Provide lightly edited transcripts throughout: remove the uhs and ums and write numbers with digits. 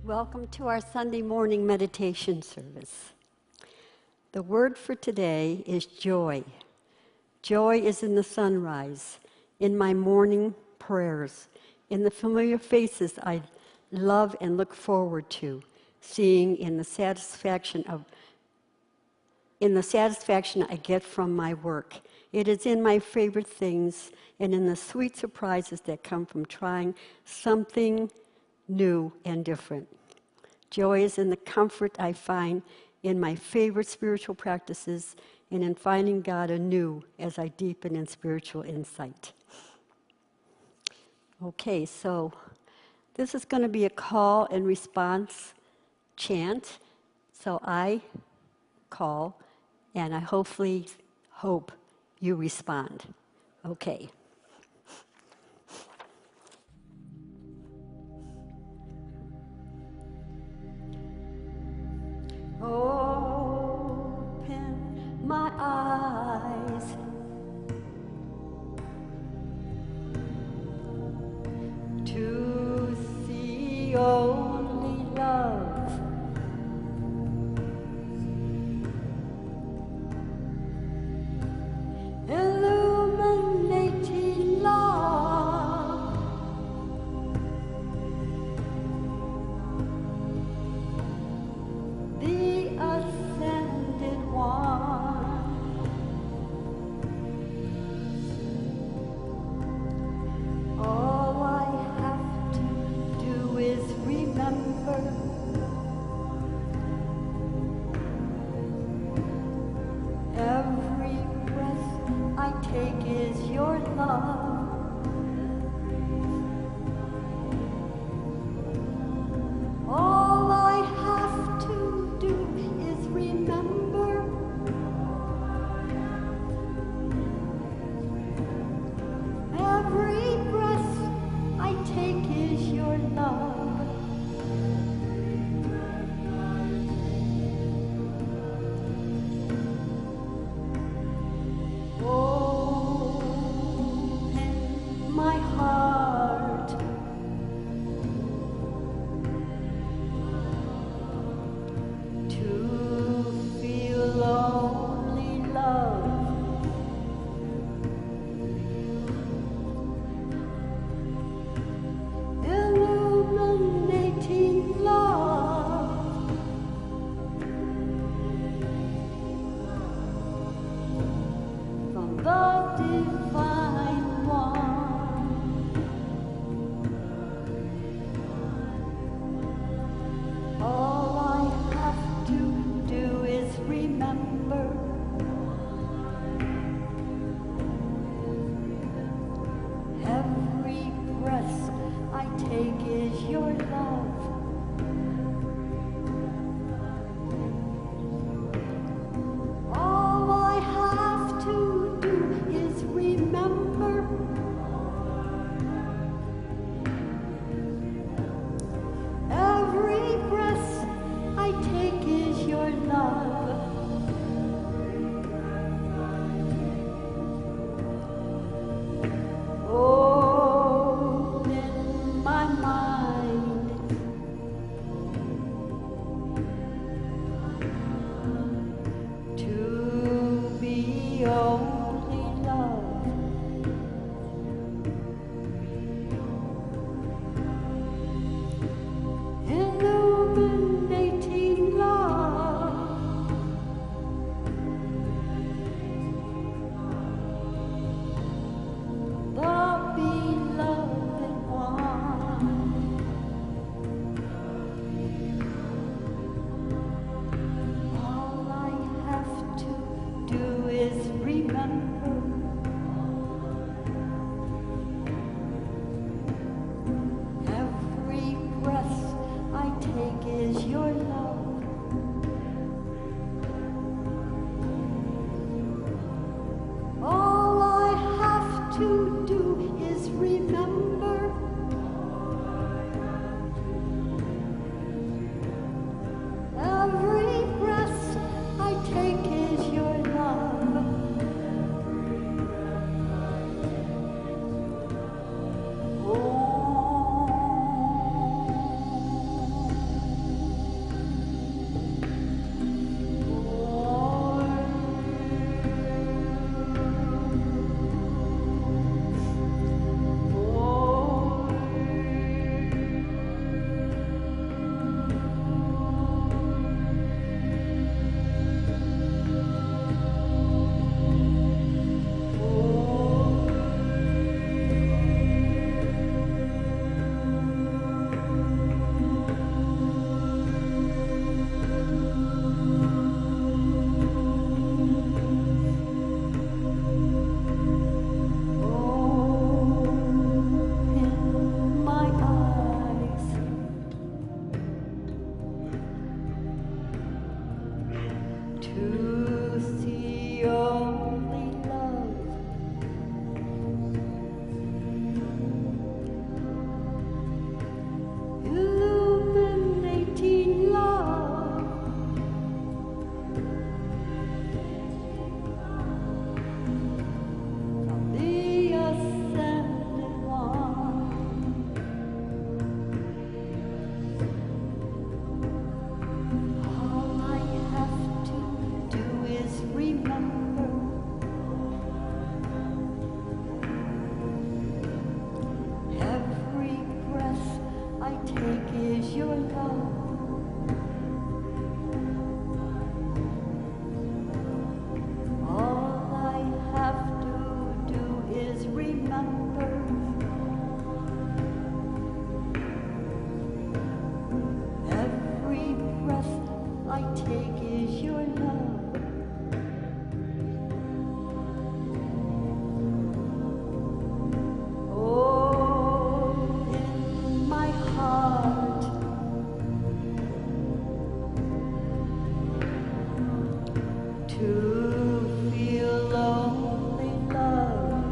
Welcome to our Sunday morning meditation service. The word for today is joy. Joy is in the sunrise, in my morning prayers, in the familiar faces I love and look forward to, seeing in the satisfaction I get from my work. It is in my favorite things and in the sweet surprises that come from trying something new and different. Joy is in the comfort I find in my favorite spiritual practices and in finding God anew as I deepen in spiritual insight. Okay, so this is going to be a call and response chant. So I call, and I hopefully hope you respond. Okay. Open my eyes to see only love. Illuminating love. The ascended one. All I have to do is remember. Every breath I take is your love. All I have to do is remember. Every breath I take is your love. Open to see only love, illuminating love, from the ascended one. All I have to do is remember every breath I take is your love. All I have to do is remember every breath I take is your love. Oh, in my heart, to feel only love,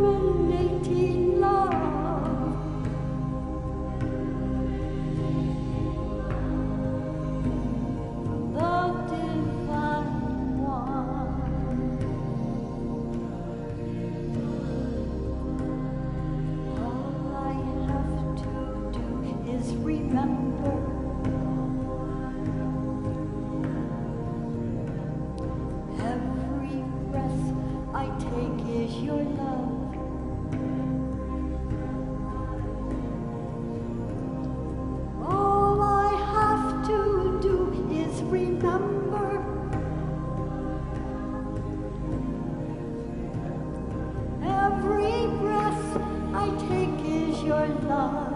illuminating love, the divine one. All I have to do is remember every breath I take is your love. All I have to do is remember every breath I take is your love.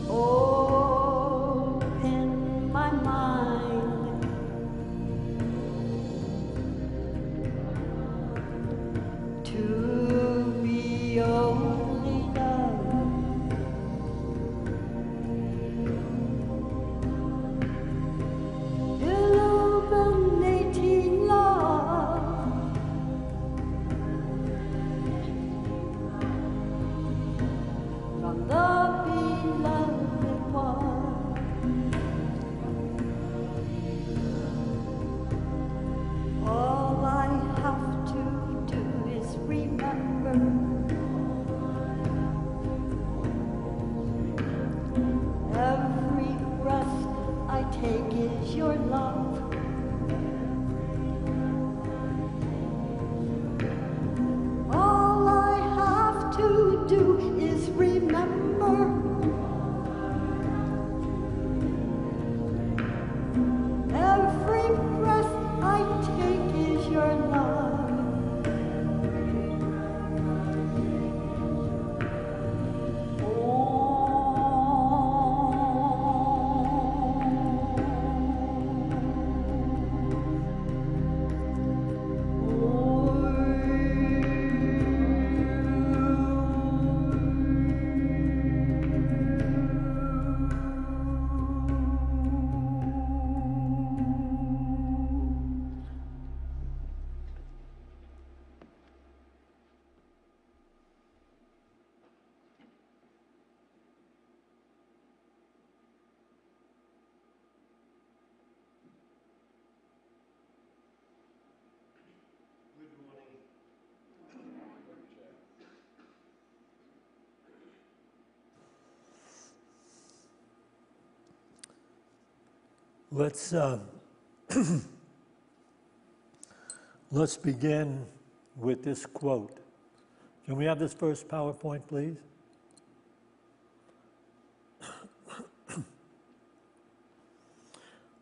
Oh, in my mind, to be only love, illuminating love, from the beloved one. All I have to do is remember every breath I take is your love. All I have to do is remember every breath I take is your love. Let's let's begin with this quote. Can we have this first PowerPoint, please?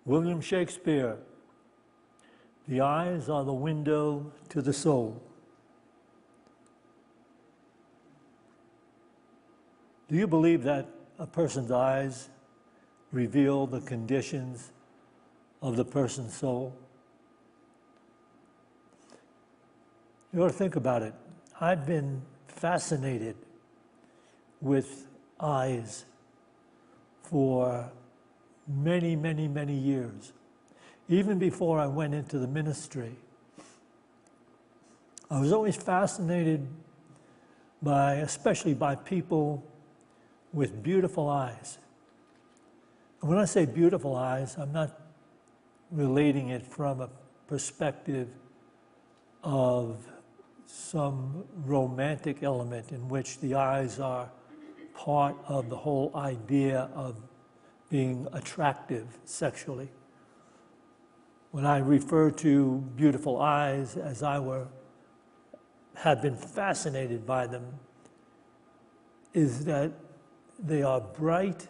William Shakespeare, "The eyes are the window to the soul." Do you believe that a person's eyes reveal the conditions of the person's soul? You ought to think about it. I've been fascinated with eyes for many, many, many years. Even before I went into the ministry, I was always fascinated by, especially by people with beautiful eyes. And when I say beautiful eyes, I'm not relating it from a perspective of some romantic element in which the eyes are part of the whole idea of being attractive sexually. When I refer to beautiful eyes, as I have been fascinated by them, is that they are bright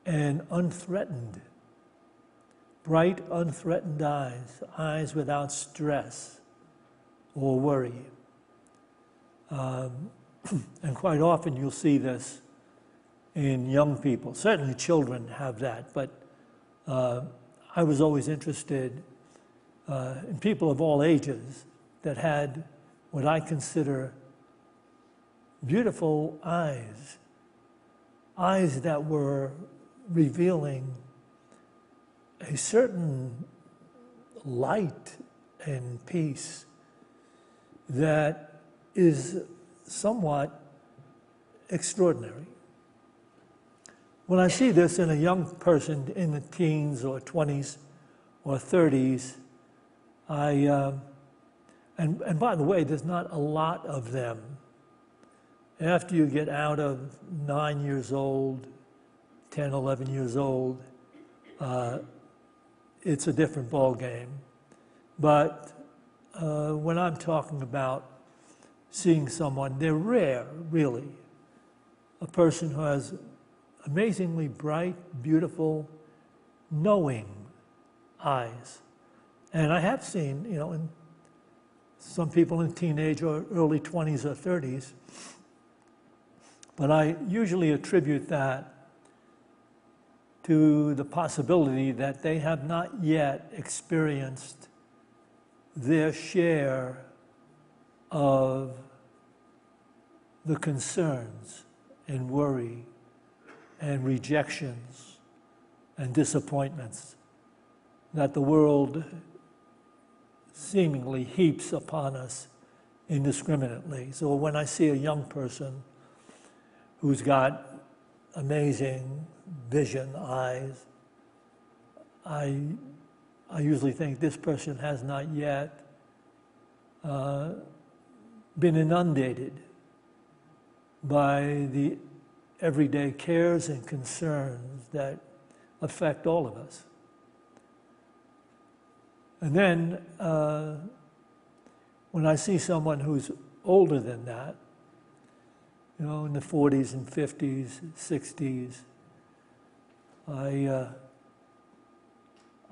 and unthreatened. Bright, unthreatened eyes, eyes without stress or worry. And quite often you'll see this in young people. Certainly children have that, but I was always interested in people of all ages that had what I consider beautiful eyes, eyes that were revealing a certain light and peace that is somewhat extraordinary. When I see this in a young person in the teens or 20s or 30s, and by the way, there's not a lot of them. After you get out of 9 years old, 10, 11 years old, it's a different ball game. But when I'm talking about seeing someone, they're rare, really. A person who has amazingly bright, beautiful, knowing eyes. And I have seen, in some people in teenage or early 20s or 30s, but I usually attribute that to the possibility that they have not yet experienced their share of the concerns and worry and rejections and disappointments that the world seemingly heaps upon us indiscriminately. So when I see a young person who's got amazing vision, eyes, I usually think this person has not yet been inundated by the everyday cares and concerns that affect all of us. And then when I see someone who's older than that, in the 40s and 50s, 60s,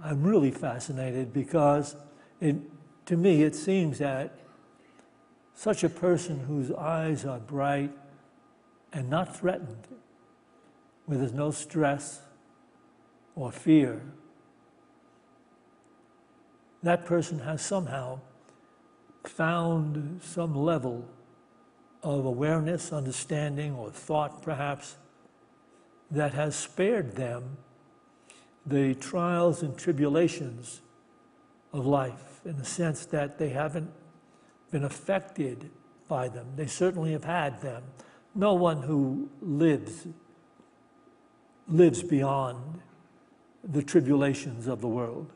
I'm really fascinated because to me it seems that such a person whose eyes are bright and not threatened, where there's no stress or fear, that person has somehow found some level of awareness, understanding, or thought perhaps that has spared them the trials and tribulations of life, in the sense that they haven't been affected by them. They certainly have had them. No one who lives beyond the tribulations of the world.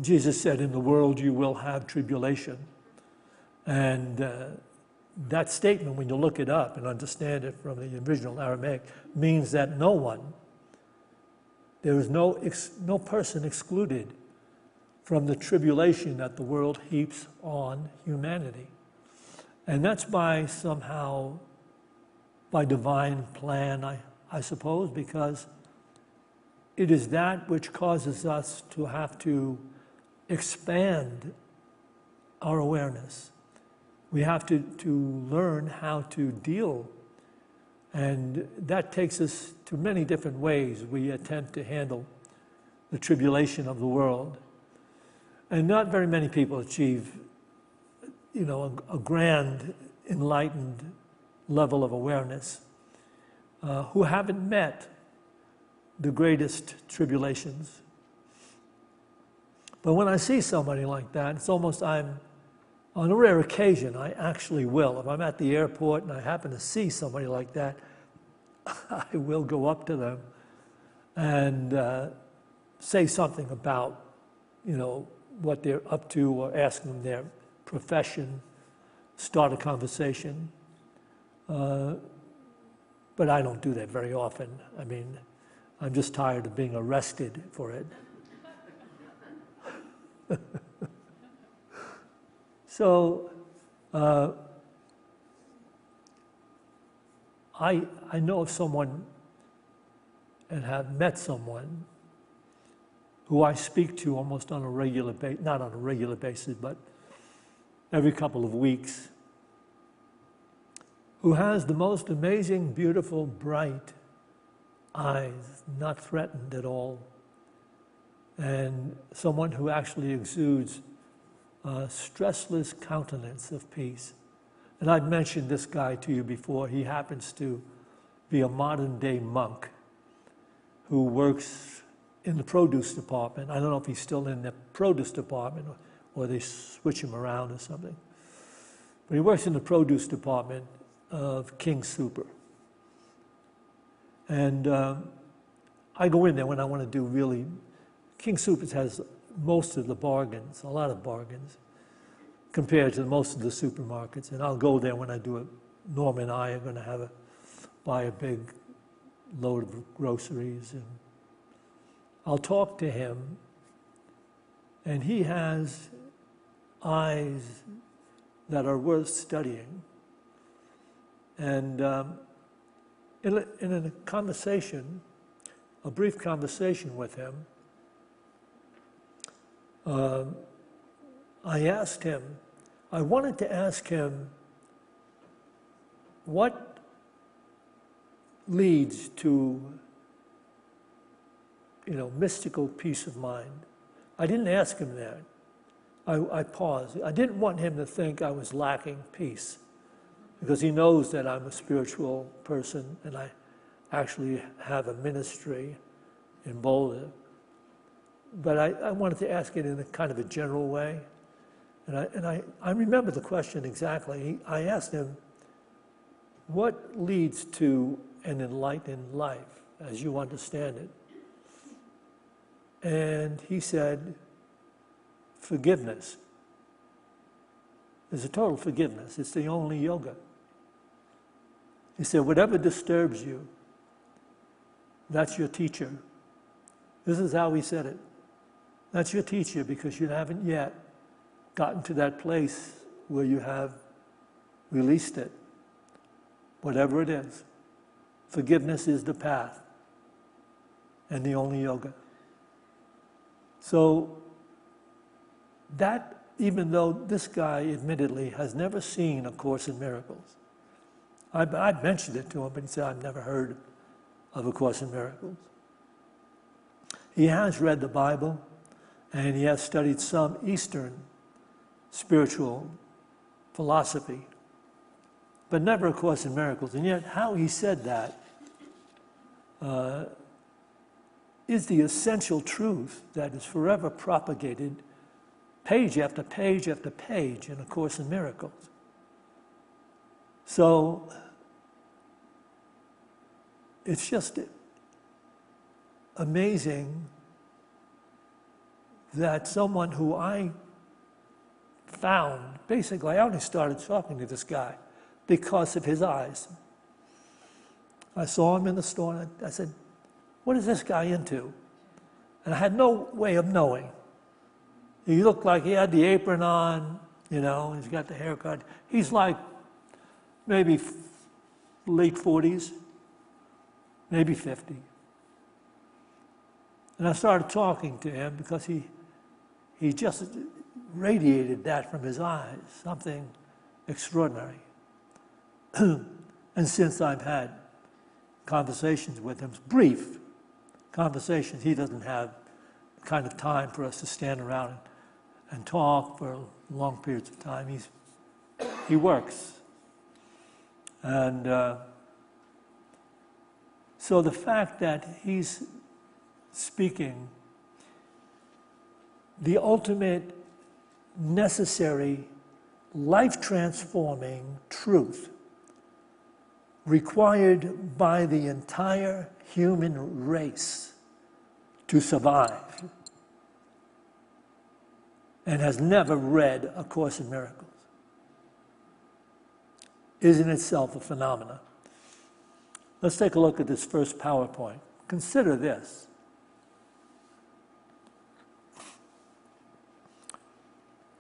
Jesus said, in the world you will have tribulation. And that statement, when you look it up and understand it from the original Aramaic, means that no one, there is no person excluded from the tribulation that the world heaps on humanity. And that's by divine plan, I suppose, because it is that which causes us to have to expand our awareness. We have to learn how to deal, and that takes us to many different ways we attempt to handle the tribulation of the world. And not very many people achieve a grand, enlightened level of awareness, who haven't met the greatest tribulations. But when I see somebody like that, it's almost on a rare occasion, I actually will. If I'm at the airport and I happen to see somebody like that, I will go up to them and say something about, what they're up to, or ask them their profession, start a conversation. But I don't do that very often. I mean, I'm just tired of being arrested for it. So, I know of someone and have met someone who I speak to almost on a regular basis, not on a regular basis, but every couple of weeks, who has the most amazing, beautiful, bright eyes, not threatened at all, and someone who actually exudes a stressless countenance of peace. And I've mentioned this guy to you before. He happens to be a modern-day monk who works in the produce department. I don't know if he's still in the produce department or they switch him around or something. But he works in the produce department of King Super. And I go in there when I want to do really... King Super has most of the bargains, a lot of bargains, compared to most of the supermarkets. And I'll go there when I do it. Norm and I are going to buy a big load of groceries, and I'll talk to him, and he has eyes that are worth studying. And in a conversation, a brief conversation with him, I wanted to ask him what leads to, mystical peace of mind. I didn't ask him that. I paused. I didn't want him to think I was lacking peace, because he knows that I'm a spiritual person and I actually have a ministry in Boulder. But I wanted to ask it in a kind of a general way. And I remember the question exactly. I asked him, what leads to an enlightened life as you understand it? And he said, forgiveness. There's a total forgiveness. It's the only yoga. He said, whatever disturbs you, that's your teacher. This is how he said it. That's your teacher, because you haven't yet gotten to that place where you have released it. Whatever it is, forgiveness is the path and the only yoga. So that, even though this guy admittedly has never seen A Course in Miracles, I mentioned it to him, but he said, I've never heard of A Course in Miracles. He has read the Bible, and he has studied some Eastern spiritual philosophy, but never A Course in Miracles. And yet, how he said that is the essential truth that is forever propagated page after page after page in A Course in Miracles. So it's just amazing that someone who I found, basically I only started talking to this guy because of his eyes. I saw him in the store and I said, what is this guy into? And I had no way of knowing. He looked like he had the apron on, he's got the haircut. He's like maybe late 40s, maybe 50. And I started talking to him because he just radiated that from his eyes, something extraordinary. And since I've had conversations with him, brief conversations, he doesn't have the kind of time for us to stand around and talk for long periods of time. He's He works. And so the fact that he's speaking the ultimate necessary, life-transforming truth required by the entire human race to survive, and has never read A Course in Miracles, is in itself a phenomenon. Let's take a look at this first PowerPoint. Consider this.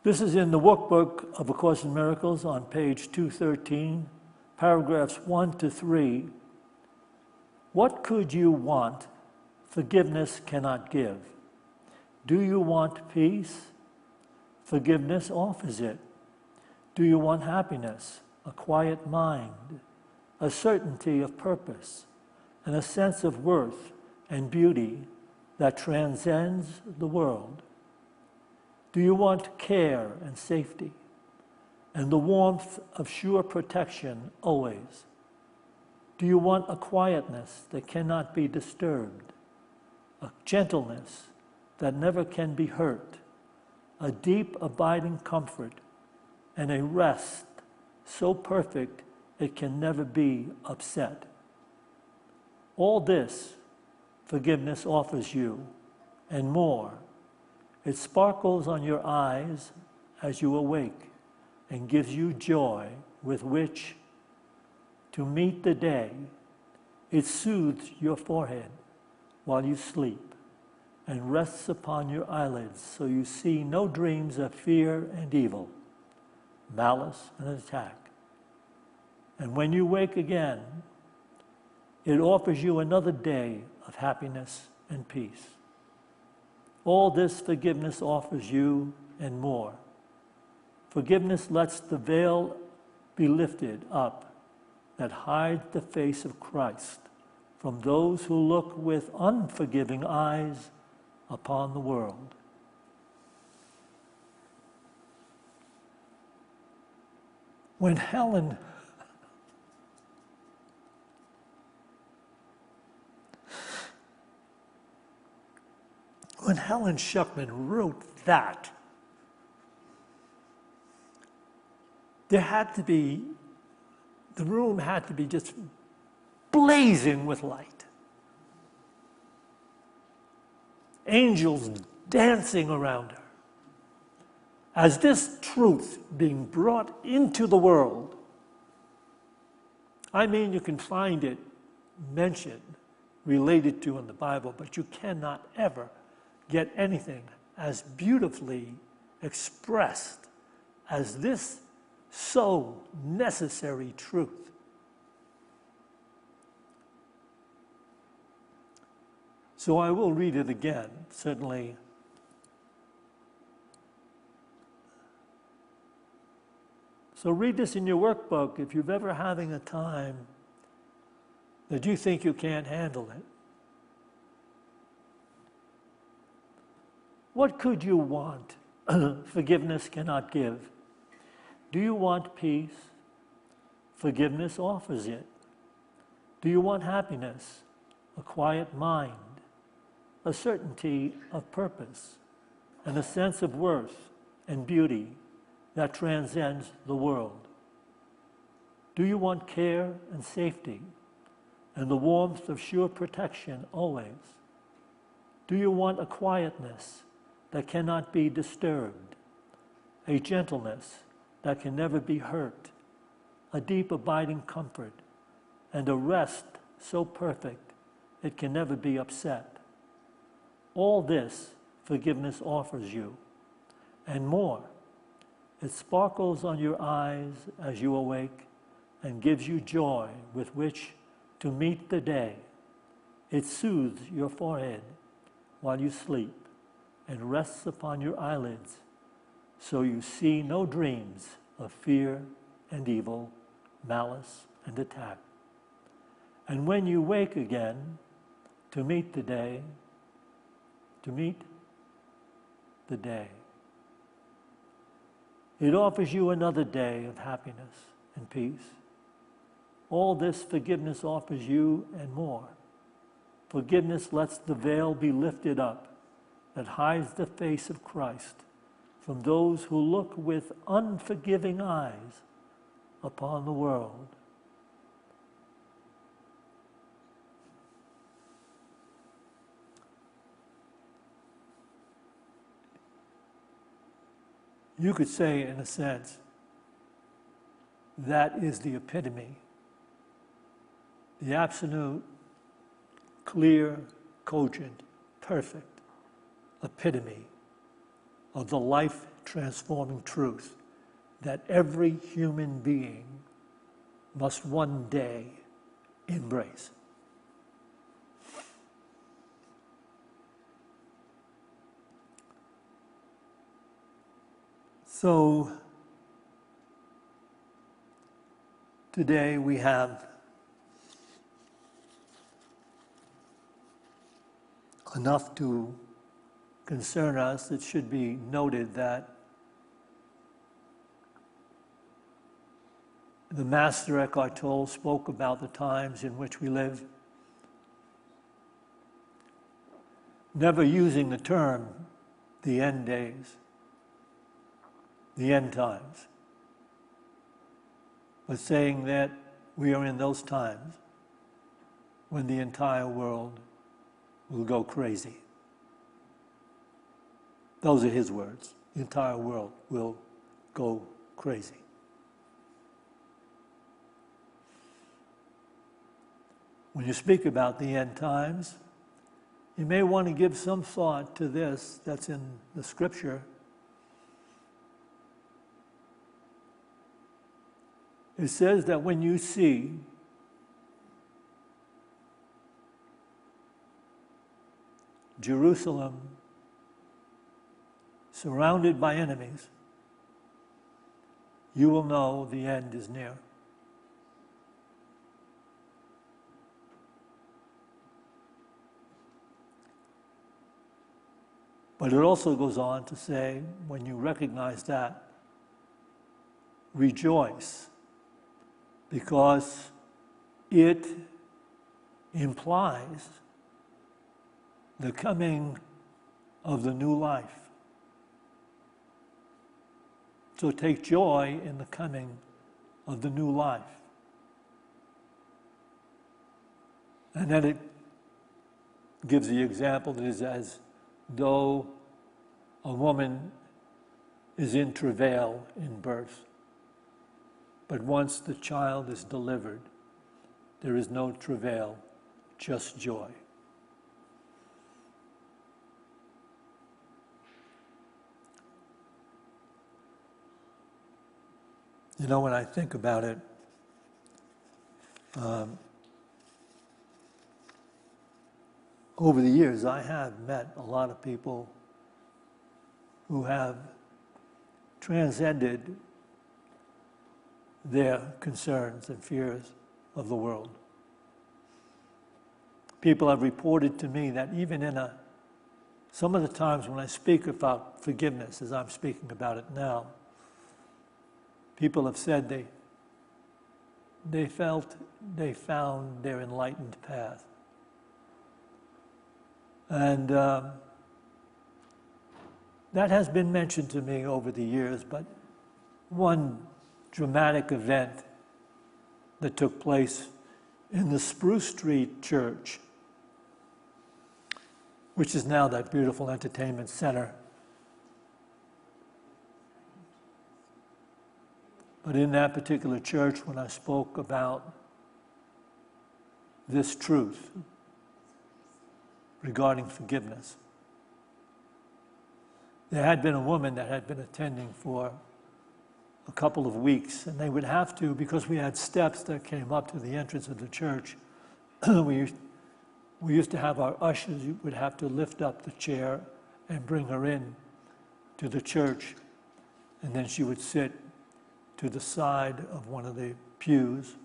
This is in the workbook of A Course in Miracles on page 213, paragraphs 1 to 3. What could you want forgiveness cannot give? Do you want peace? Forgiveness offers it. Do you want happiness? A quiet mind, a certainty of purpose, and a sense of worth and beauty that transcends the world? Do you want care and safety, and the warmth of sure protection always? Do you want a quietness that cannot be disturbed, a gentleness that never can be hurt, a deep abiding comfort, and a rest so perfect it can never be upset? All this forgiveness offers you, and more. It sparkles on your eyes as you awake and gives you joy with which to meet the day. It soothes your forehead while you sleep and rests upon your eyelids so you see no dreams of fear and evil, malice and attack. And when you wake again, it offers you another day of happiness and peace. All this forgiveness offers you and more. Forgiveness lets the veil be lifted up that hides the face of Christ from those who look with unforgiving eyes upon the world. When Helen Schuckman wrote that, the room had to be just blazing with light. Angels dancing around her. As this truth being brought into the world, I mean, you can find it mentioned, related to in the Bible, but you cannot ever get anything as beautifully expressed as this so necessary truth. So I will read it again, certainly. So read this in your workbook if you're ever having a time that you think you can't handle it. What could you want forgiveness cannot give? Do you want peace? Forgiveness offers it. Do you want happiness? A quiet mind, a certainty of purpose, and a sense of worth and beauty that transcends the world? Do you want care and safety, and the warmth of sure protection always? Do you want a quietness that cannot be disturbed, a gentleness that can never be hurt, a deep abiding comfort, and a rest so perfect it can never be upset? All this forgiveness offers you, and more. It sparkles on your eyes as you awake and gives you joy with which to meet the day. It soothes your forehead while you sleep and rests upon your eyelids so you see no dreams of fear and evil, malice and attack. And when you wake again to meet the day, It offers you another day of happiness and peace. All this forgiveness offers you and more. Forgiveness lets the veil be lifted up that hides the face of Christ from those who look with unforgiving eyes upon the world. You could say, in a sense, that is the epitome, the absolute, clear, cogent, perfect epitome of the life-transforming truth that every human being must one day embrace. So, today we have enough to concern us. It should be noted that the Master Eckhart Tolle spoke about the times in which we live, never using the term the end days, the end times, but saying that we are in those times when the entire world will go crazy. Those are his words. The entire world will go crazy. When you speak about the end times, you may want to give some thought to this that's in the scripture. It says that when you see Jerusalem surrounded by enemies, you will know the end is near. But it also goes on to say, when you recognize that, rejoice, because it implies the coming of the new life. So take joy in the coming of the new life. And then it gives the example that is as though a woman is in travail in birth. But once the child is delivered, there is no travail, just joy. You know, when I think about it, over the years, I have met a lot of people who have transcended their concerns and fears of the world. People have reported to me that even in some of the times when I speak about forgiveness, as I'm speaking about it now, people have said they felt they found their enlightened path. And that has been mentioned to me over the years, but one dramatic event that took place in the Spruce Street Church, which is now that beautiful entertainment center. But in that particular church, when I spoke about this truth regarding forgiveness, there had been a woman that had been attending for a couple of weeks, and they would have to, because we had steps that came up to the entrance of the church, we used to have our ushers would have to lift up the chair and bring her in to the church, and then she would sit to the side of one of the pews.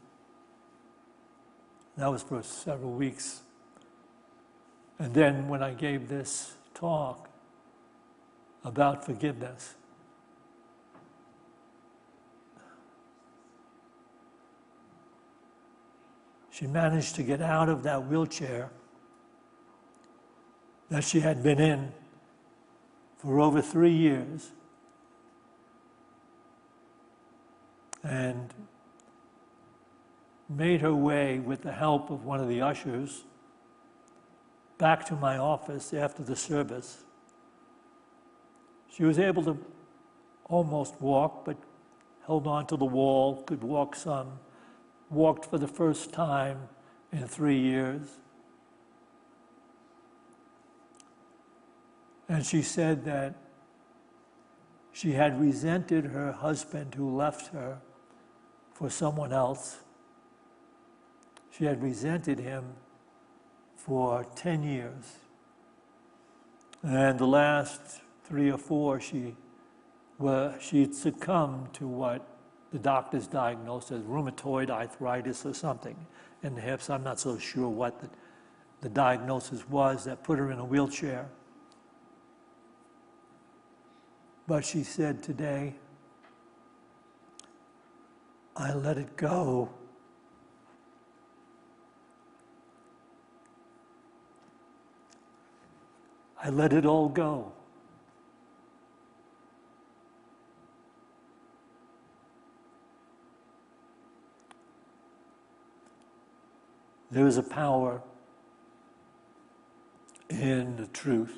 That was for several weeks. And then when I gave this talk about forgiveness, she managed to get out of that wheelchair that she had been in for over 3 years, and made her way with the help of one of the ushers back to my office after the service. She was able to almost walk, but held on to the wall, could walk some, walked for the first time in 3 years. And she said that she had resented her husband who left her for someone else. She had resented him for 10 years. And the last 3 or 4, she'd succumbed to what the doctors diagnosed as rheumatoid arthritis or something in the hips. I'm not so sure what the diagnosis was that put her in a wheelchair. But she said today, I let it go. I let it all go. There is a power in the truth.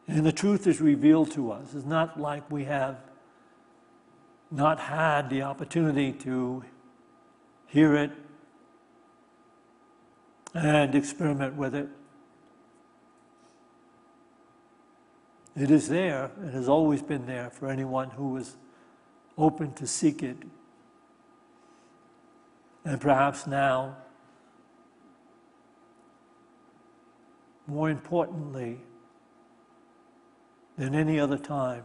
And the truth is revealed to us. It's not like we have not had the opportunity to hear it and experiment with it. It is there. It has always been there for anyone who is open to seek it. And perhaps now, more importantly than any other time,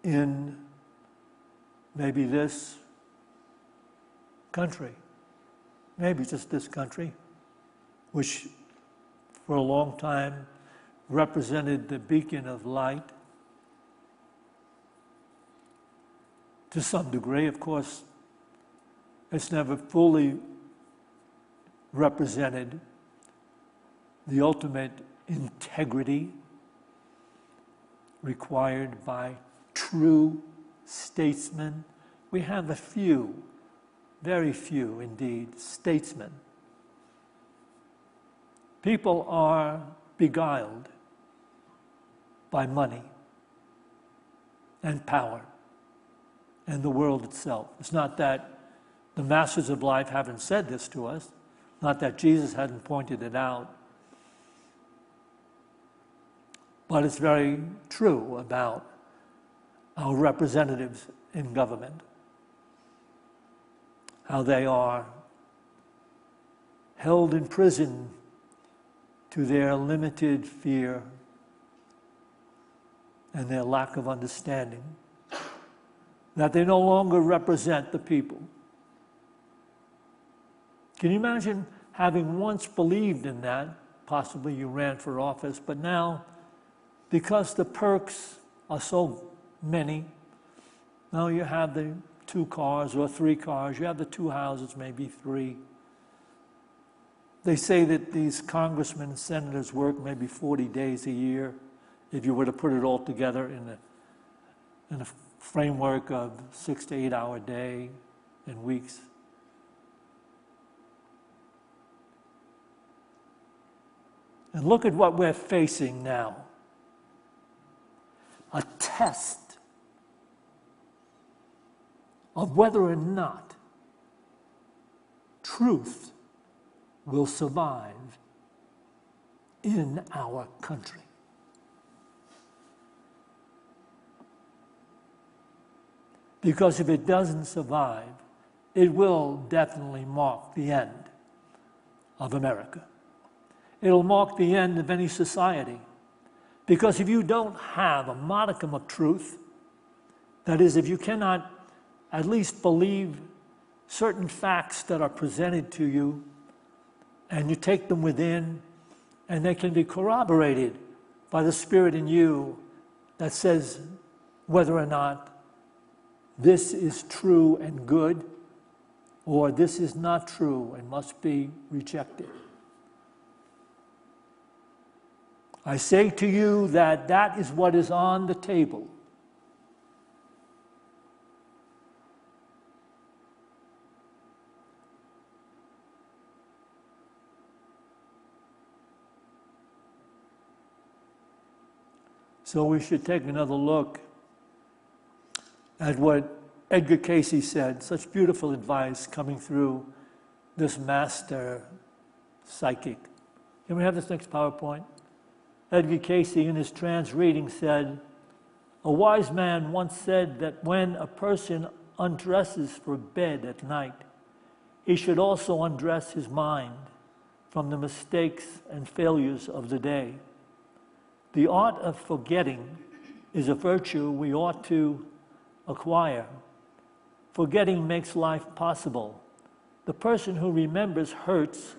in maybe this country, maybe just this country, which for a long time represented the beacon of light. To some degree, of course, it's never fully represented the ultimate integrity required by true statesmen. We have a few, very few indeed, statesmen. People are beguiled by money and power and the world itself. It's not that the masters of life haven't said this to us, not that Jesus hadn't pointed it out, but it's very true about our representatives in government, how they are held in prison to their limited fear and their lack of understanding, that they no longer represent the people. Can you imagine having once believed in that? Possibly you ran for office, but now, because the perks are so many, now you have the 2 cars or 3 cars, you have the 2 houses, maybe 3. They say that these congressmen and senators work maybe 40 days a year, if you were to put it all together in a framework of 6 to 8 hour day and weeks. And look at what we're facing now. A test of whether or not truth will survive in our country. Because if it doesn't survive, it will definitely mark the end of America. It'll mark the end of any society. Because if you don't have a modicum of truth, that is, if you cannot at least believe certain facts that are presented to you, and you take them within, and they can be corroborated by the Spirit in you that says whether or not this is true and good, or this is not true and must be rejected. I say to you that that is what is on the table. So we should take another look at what Edgar Cayce said, such beautiful advice coming through this master psychic. Can we have this next PowerPoint? Edgar Cayce, in his trance reading, said, "A wise man once said that when a person undresses for bed at night, he should also undress his mind from the mistakes and failures of the day. The art of forgetting is a virtue we ought to acquire. Forgetting makes life possible. The person who remembers hurts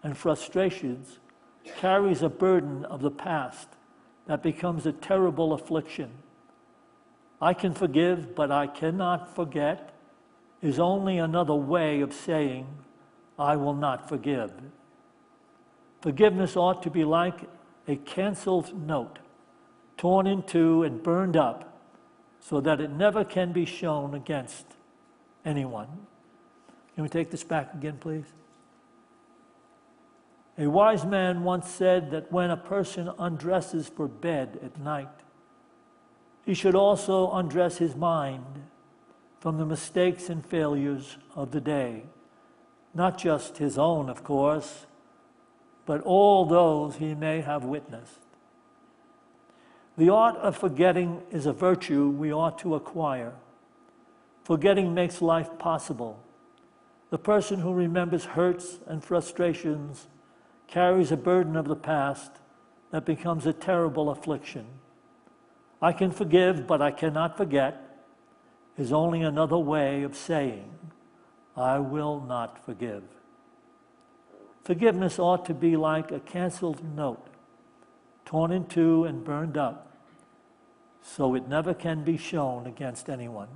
and frustrations carries a burden of the past that becomes a terrible affliction. I can forgive, but I cannot forget is only another way of saying I will not forgive. Forgiveness ought to be like a canceled note, torn in two and burned up so that it never can be shown against anyone." Can we take this back again, please? A wise man once said that when a person undresses for bed at night, he should also undress his mind from the mistakes and failures of the day. Not just his own, of course, but all those he may have witnessed. The art of forgetting is a virtue we ought to acquire. Forgetting makes life possible. The person who remembers hurts and frustrations carries a burden of the past that becomes a terrible affliction. I can forgive, but I cannot forget is only another way of saying I will not forgive. Forgiveness ought to be like a canceled note, torn in two and burned up, so it never can be shown against anyone.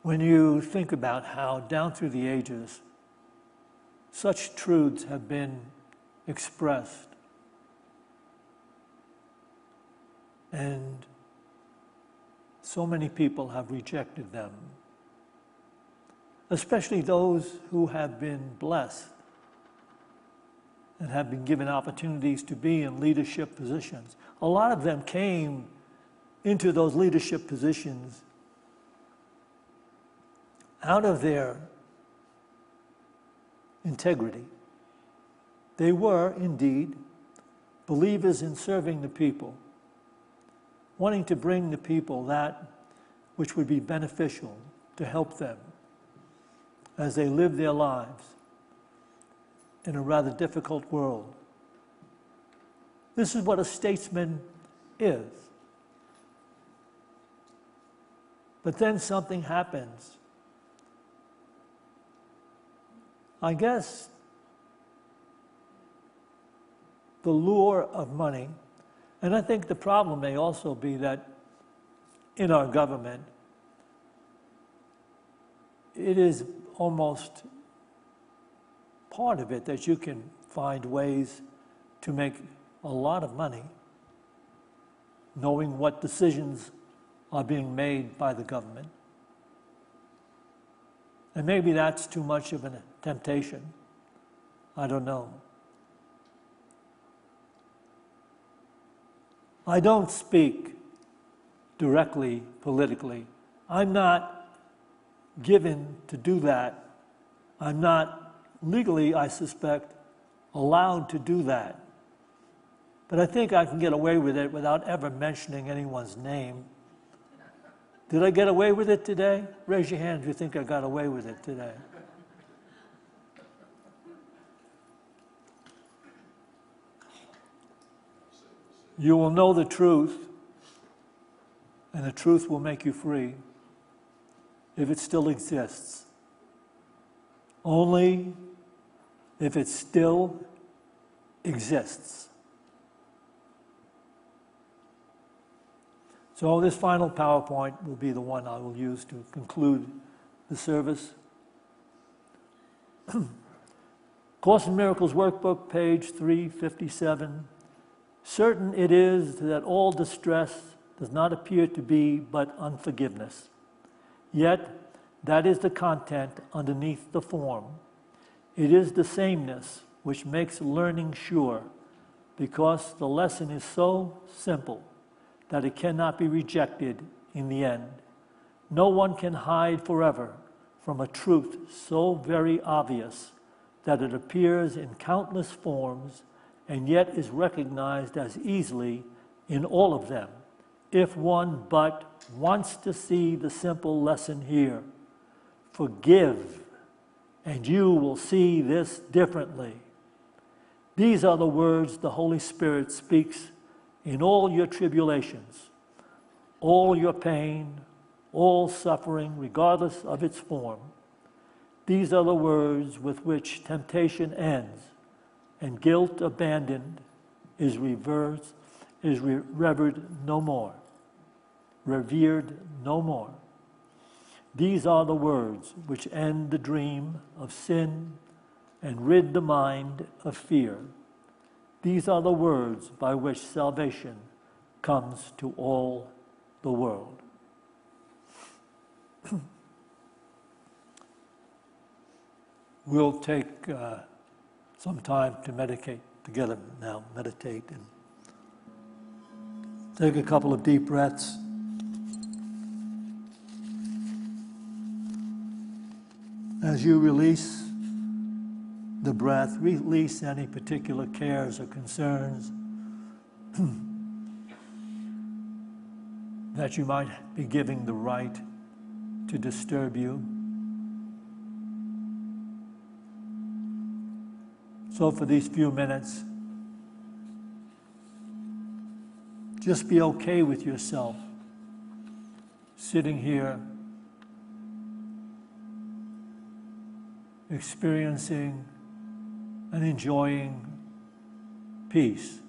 When you think about how down through the ages such truths have been expressed, and so many people have rejected them, especially those who have been blessed and have been given opportunities to be in leadership positions. A lot of them came into those leadership positions out of their integrity. They were indeed believers in serving the people, wanting to bring the people that which would be beneficial to help them as they live their lives in a rather difficult world. This is what a statesman is. But then something happens. I guess the lure of money, and I think the problem may also be that in our government, it is almost part of it that you can find ways to make a lot of money, knowing what decisions are being made by the government. And maybe that's too much of a temptation. I don't know. I don't speak directly politically. I'm not given to do that. I'm not legally, I suspect, allowed to do that. But I think I can get away with it without ever mentioning anyone's name. Did I get away with it today? Raise your hand if you think I got away with it today. You will know the truth, and the truth will make you free if it still exists. Only if it still exists. So this final PowerPoint will be the one I will use to conclude the service. Course in Miracles Workbook, page 357. Certain it is that all distress does not appear to be but unforgiveness. Yet, that is the content underneath the form. It is the sameness which makes learning sure, because the lesson is so simple that it cannot be rejected in the end. No one can hide forever from a truth so very obvious that it appears in countless forms and yet is recognized as easily in all of them, if one but wants to see the simple lesson here. Forgive, and you will see this differently. These are the words the Holy Spirit speaks in all your tribulations, all your pain, all suffering, regardless of its form. These are the words with which temptation ends, and guilt abandoned is revered no more, revered no more. These are the words which end the dream of sin and rid the mind of fear. These are the words by which salvation comes to all the world. We'll take some time to meditate together now. Meditate and take a couple of deep breaths. As you release the breath, release any particular cares or concerns that you might be giving the right to disturb you. So for these few minutes, just be okay with yourself sitting here experiencing and enjoying peace.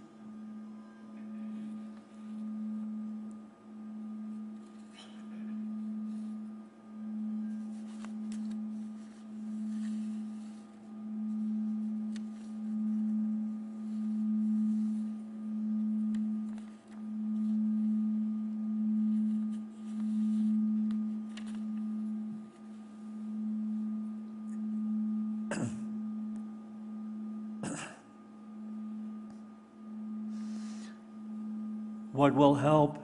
What will help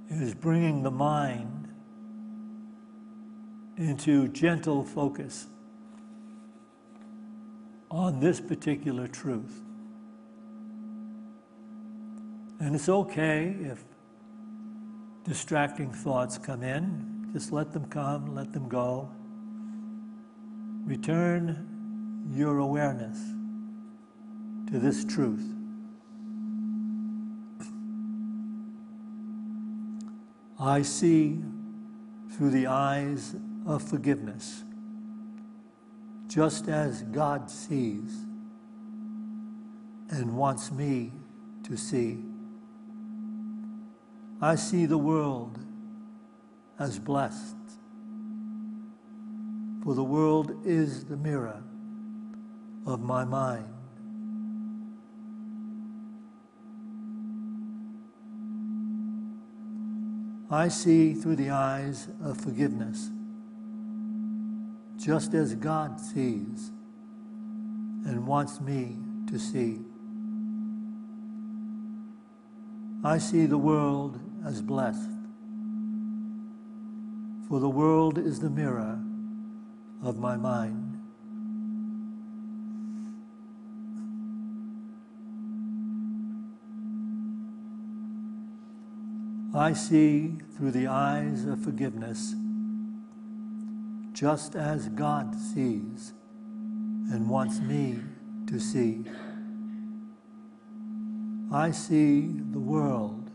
is bringing the mind into gentle focus on this particular truth. And it's okay if distracting thoughts come in. Just let them come, let them go. Return your awareness to this truth. I see through the eyes of forgiveness, just as God sees and wants me to see. I see the world as blessed, for the world is the mirror of my mind. I see through the eyes of forgiveness, just as God sees and wants me to see. I see the world as blessed, for the world is the mirror of my mind. I see through the eyes of forgiveness, just as God sees and wants me to see. I see the world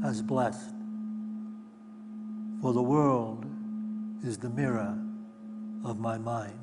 as blessed, for the world is the mirror of my mind.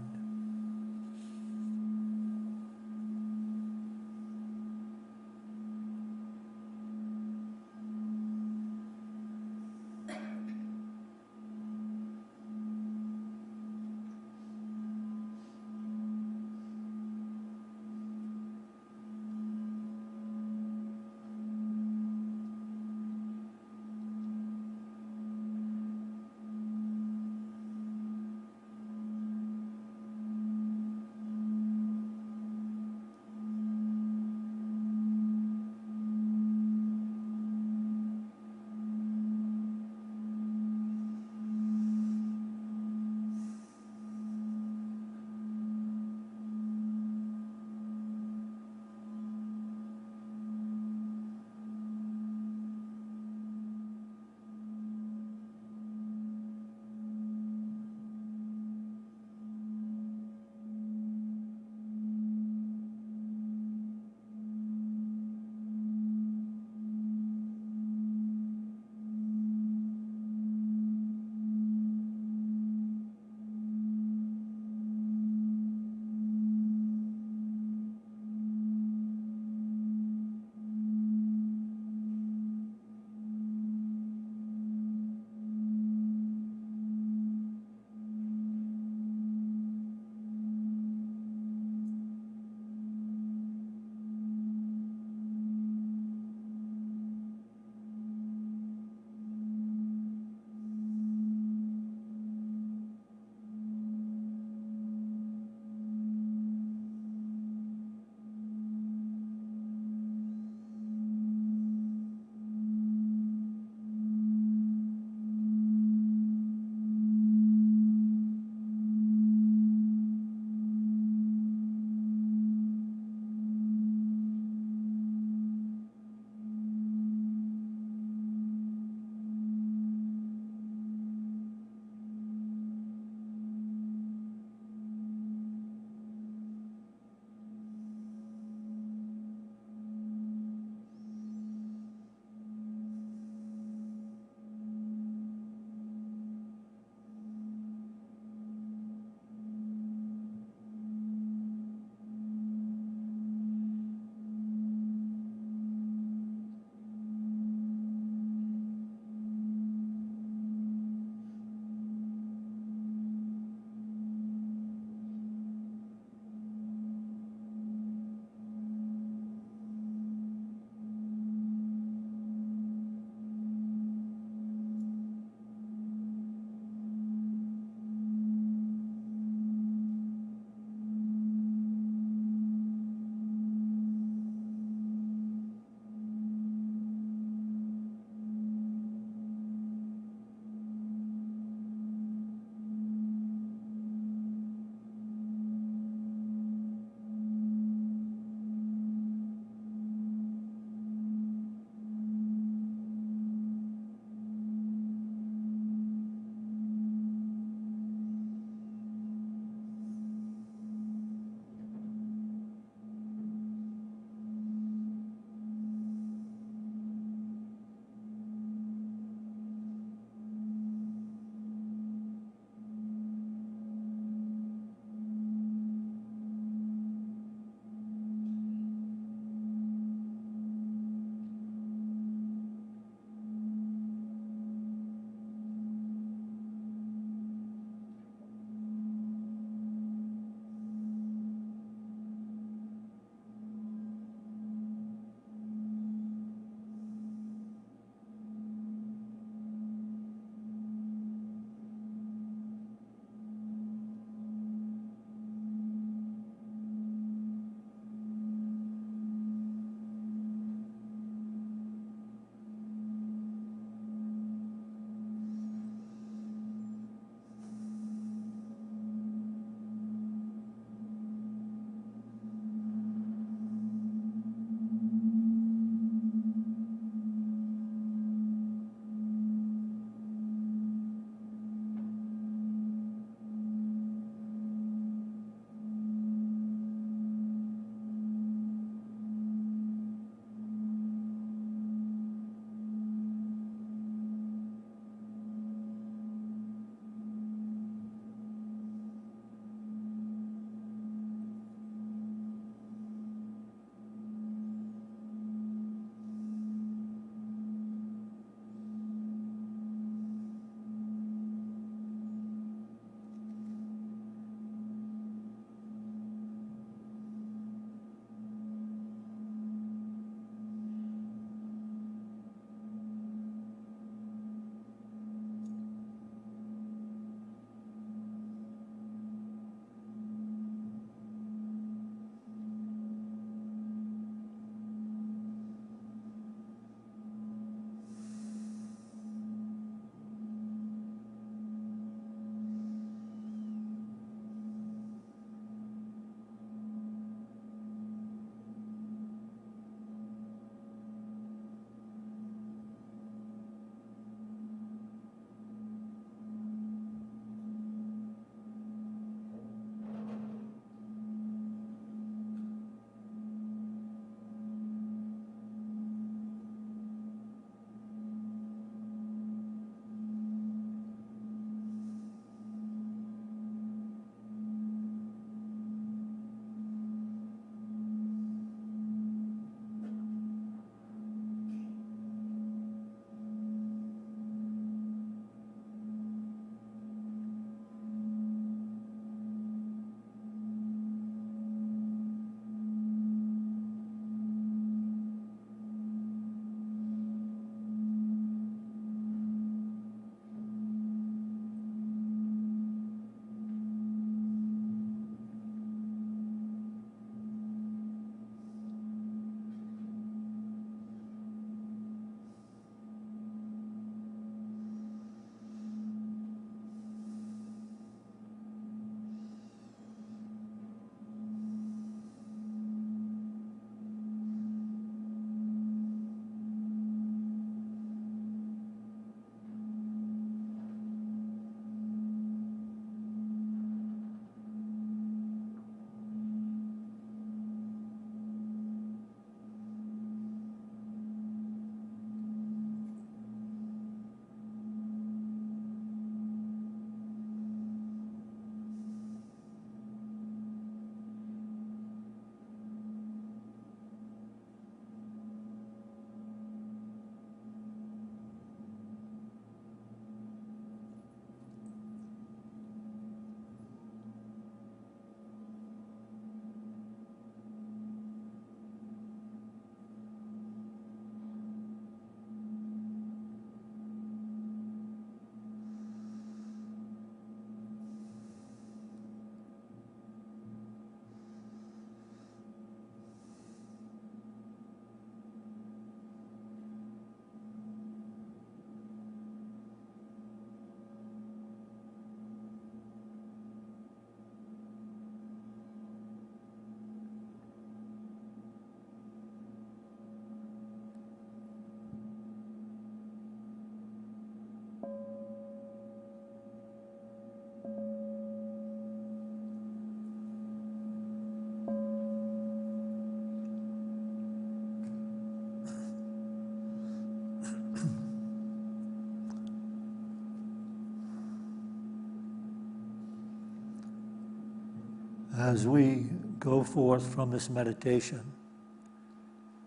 as we go forth from this meditation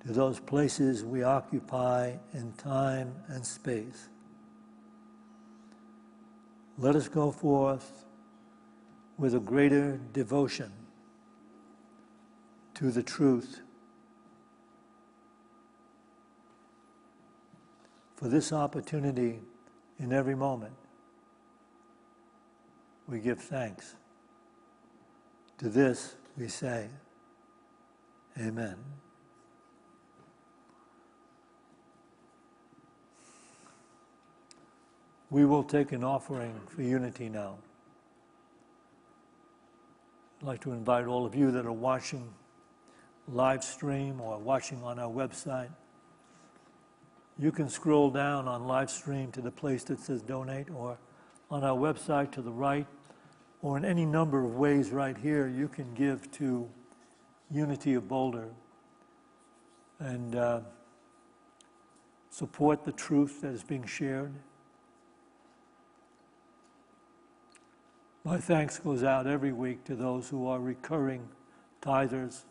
to those places we occupy in time and space. Let us go forth with a greater devotion to the truth. For this opportunity in every moment, we give thanks. To this we say, Amen. We will take an offering for unity now. I'd like to invite all of you that are watching live stream or watching on our website. You can scroll down on live stream to the place that says donate, or on our website to the right, or in any number of ways right here, you can give to Unity of Boulder and support the truth that is being shared. My thanks goes out every week to those who are recurring tithers,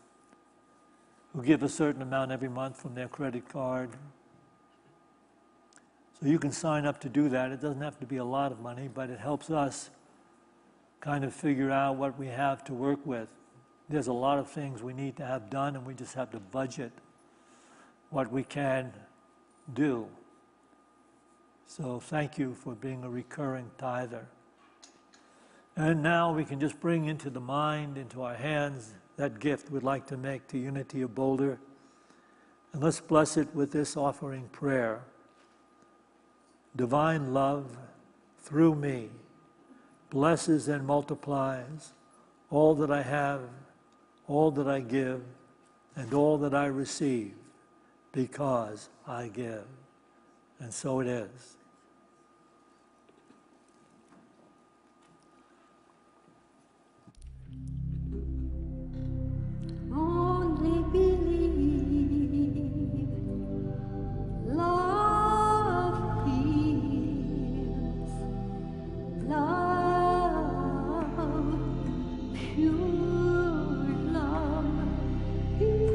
who give a certain amount every month from their credit card. So you can sign up to do that. It doesn't have to be a lot of money, but it helps us kind of figure out what we have to work with. There's a lot of things we need to have done, and we just have to budget what we can do. So thank you for being a recurring tither. And now we can just bring into the mind, into our hands, that gift we'd like to make to Unity of Boulder. And let's bless it with this offering prayer. Divine love, through me, blesses and multiplies all that I have, all that I give, and all that I receive, because I give. And so it is. Only believe, love heals, love, pure love heals.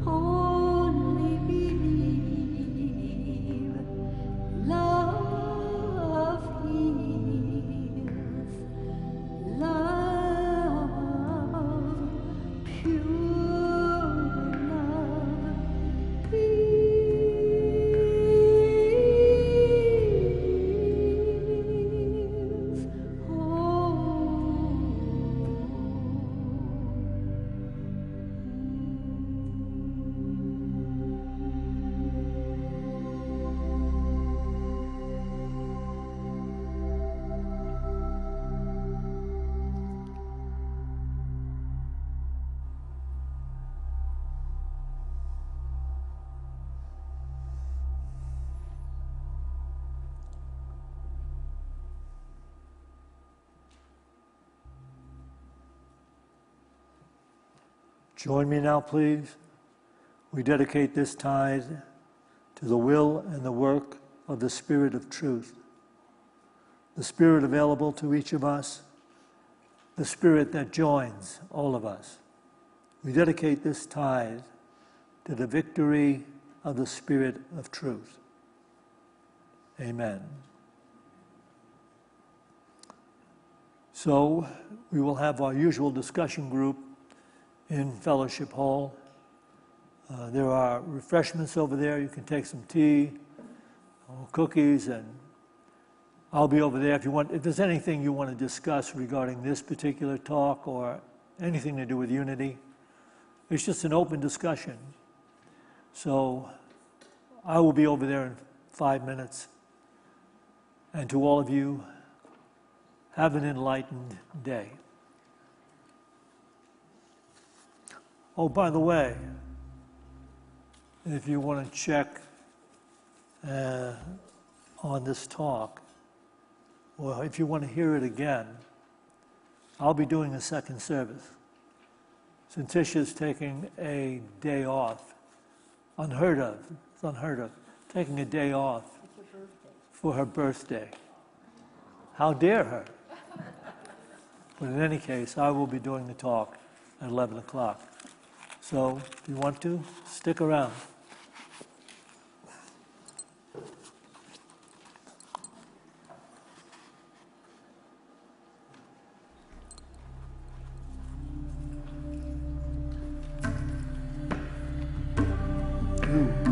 Only believe, love heals, love, pure love heals. Join me now, please. We dedicate this tithe to the will and the work of the Spirit of truth, the Spirit available to each of us, the Spirit that joins all of us. We dedicate this tithe to the victory of the Spirit of truth. Amen. So we will have our usual discussion group in Fellowship Hall. There are refreshments over there. You can take some tea or cookies, and I'll be over there if you want. If there's anything you want to discuss regarding this particular talk or anything to do with unity, it's just an open discussion. So I will be over there in 5 minutes. And to all of you, have an enlightened day. Oh, by the way, if you want to check on this talk, or if you want to hear it again, I'll be doing a second service. Since Tisha's taking a day off, unheard of, it's unheard of, taking a day off. It's your birthday. for her birthday. How dare her? But in any case, I will be doing the talk at 11 o'clock. So if you want to, stick around. You.